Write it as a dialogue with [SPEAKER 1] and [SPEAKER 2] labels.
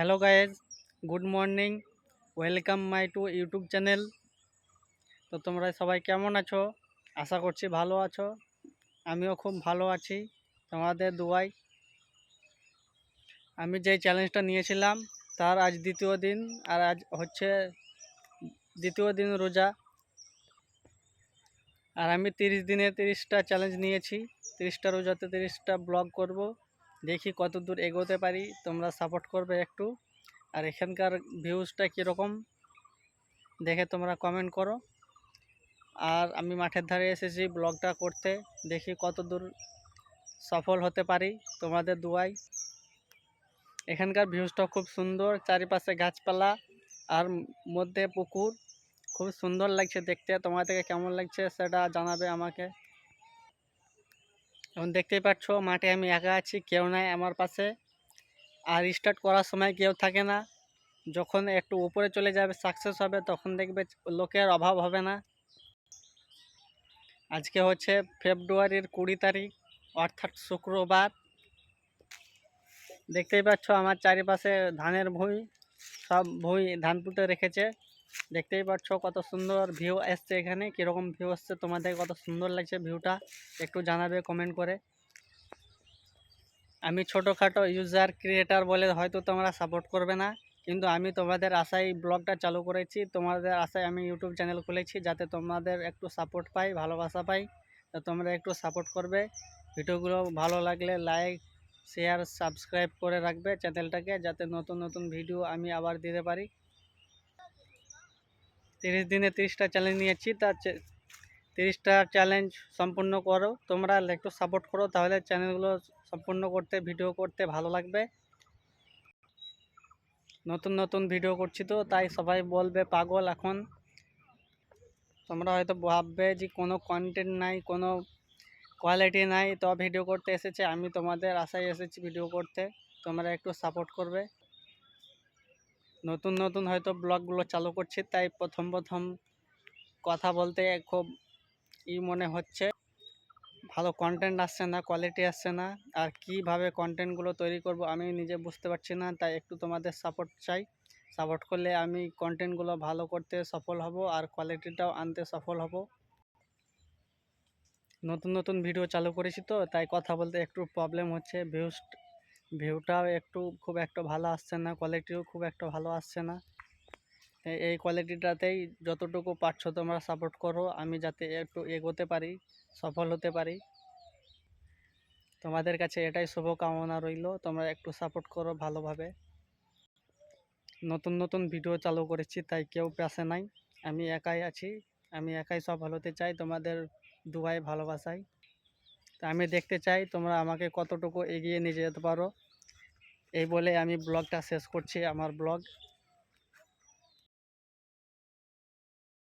[SPEAKER 1] Hello guys, good morning. Welcome my to YouTube channel. তো তোমরা সবাই কেমন আছো? আশা করছি ভালো আছো। আমিও খুব ভালো আছি তোমাদের দুয়ায়। আমি যেই চ্যালেঞ্জটা নিয়েছিলাম তার আজ দ্বিতীয় দিন, আর আজ হচ্ছে দ্বিতীয় দিন রোজা। আর আমি 30 দিনে 30টা চ্যালেঞ্জ নিয়েছি। 30টা রোজাতে 30টা ব্লগ করব। দেখি কত দূর এগোতে পারি, তোমরা সাপোর্ট করবে একটু। আর এখানকার ভিউজটা কীরকম দেখে তোমরা কমেন্ট করো। আর আমি মাঠের ধারে এসেছি ব্লগটা করতে, দেখি কত দূর সফল হতে পারি তোমাদের দুয়ায়। এখানকার ভিউজটা খুব সুন্দর, চারিপাশে গাছপালা আর মধ্যে পুকুর, খুব সুন্দর লাগছে দেখতে। তোমাদেরকে কেমন লাগছে সেটা জানাবে আমাকে। এখন দেখতেই পাচ্ছ মাঠে আমি একা আছি, কেউ নাই আমার পাশে। আর স্টার্ট করার সময় কেউ থাকে না। যখন একটু উপরে চলে যাবে, সাকসেস হবে, তখন দেখবে লোকের অভাব হবে না। আজকে হচ্ছে ফেব্রুয়ারির 20 তারিখ, অর্থাৎ শুক্রবার। দেখতেই পাচ্ছ আমার চারিপাশে ধানের ভুঁই, সব ভুঁই ধান পুঁতে রেখেছে। দেখতেই পাচ্ছ কত সুন্দর ভিউ আসছে এখানে। কীরকম ভিউ আসছে তোমাদের, কত সুন্দর লাগছে ভিউটা, একটু জানাবে কমেন্ট করে। আমি ছোটোখাটো ইউজার ক্রিয়েটার বলে হয়তো তোমরা সাপোর্ট করবে না, কিন্তু আমি তোমাদের আশায় ব্লগটা চালু করেছি। তোমাদের আশায় আমি ইউটিউব চ্যানেল খুলেছি, যাতে তোমাদের একটু সাপোর্ট পাই, ভালোবাসা পাই। তো তোমরা একটু সাপোর্ট করবে। ভিডিওগুলো ভালো লাগলে লাইক, শেয়ার, সাবস্ক্রাইব করে রাখবে চ্যানেলটাকে, যাতে নতুন নতুন ভিডিও আমি আবার দিতে পারি। 30 দিনে 30টা চ্যালেঞ্জ নিয়েছি, তার 30টা চ্যালেঞ্জ সম্পূর্ণ করো। তোমরা একটু সাপোর্ট করো, তাহলে চ্যানেলগুলো সম্পূর্ণ করতে, ভিডিও করতে ভালো লাগবে। নতুন নতুন ভিডিও করছি তো তাই সবাই বলবে পাগল। এখন তোমরা হয়তো ভাববে যে কোনো কন্টেন্ট নাই, কোনো কোয়ালিটি নাই, তো ভিডিও করতে এসেছে। আমি তোমাদের আশায় এসেছি ভিডিও করতে, তোমরা একটু সাপোর্ট করবে। নতুন নতুন হয়তো ব্লগগুলো চালু করছি, তাই প্রথম কথা বলতে খুব মনে হচ্ছে। ভালো কন্টেন্ট আসছে না, কোয়ালিটি আসছে না। আর কিভাবে কন্টেন্টগুলো তৈরি করব আমি নিজে বুঝতে পারছি না, তাই একটু তোমাদের সাপোর্ট চাই। সাপোর্ট করলে আমি কন্টেন্টগুলো ভালো করতে সফল হব, আর কোয়ালিটিটাও আনতে সফল হব। নতুন নতুন ভিডিও চালু করেছি তো তাই কথা বলতে একটু প্রবলেম হচ্ছে। ভিউটাও একটু খুব একটা ভালো আসছে না, কোয়ালিটিও খুব একটা ভালো আসছে না। এই কোয়ালিটিটাতেই যতটুকু পারছো তোমরা সাপোর্ট করো, আমি যাতে একটু এগোতে পারি, সফল হতে পারি। তোমাদের কাছে এটাই শুভকামনা রইল, তোমরা একটু সাপোর্ট করো ভালোভাবে। নতুন নতুন ভিডিও চালু করেছি, তাই কেউ পাশে নাই, আমি একাই আছি। আমি একাই সফল হতে চাই তোমাদের দুয়ায়, ভালোবাসাই। তা আমি দেখতে চাই তোমরা আমাকে কতটুকু এগিয়ে নিয়ে যেতে পারো। এই বলে আমি ব্লগটা শেষ করছি, আমার ব্লগ।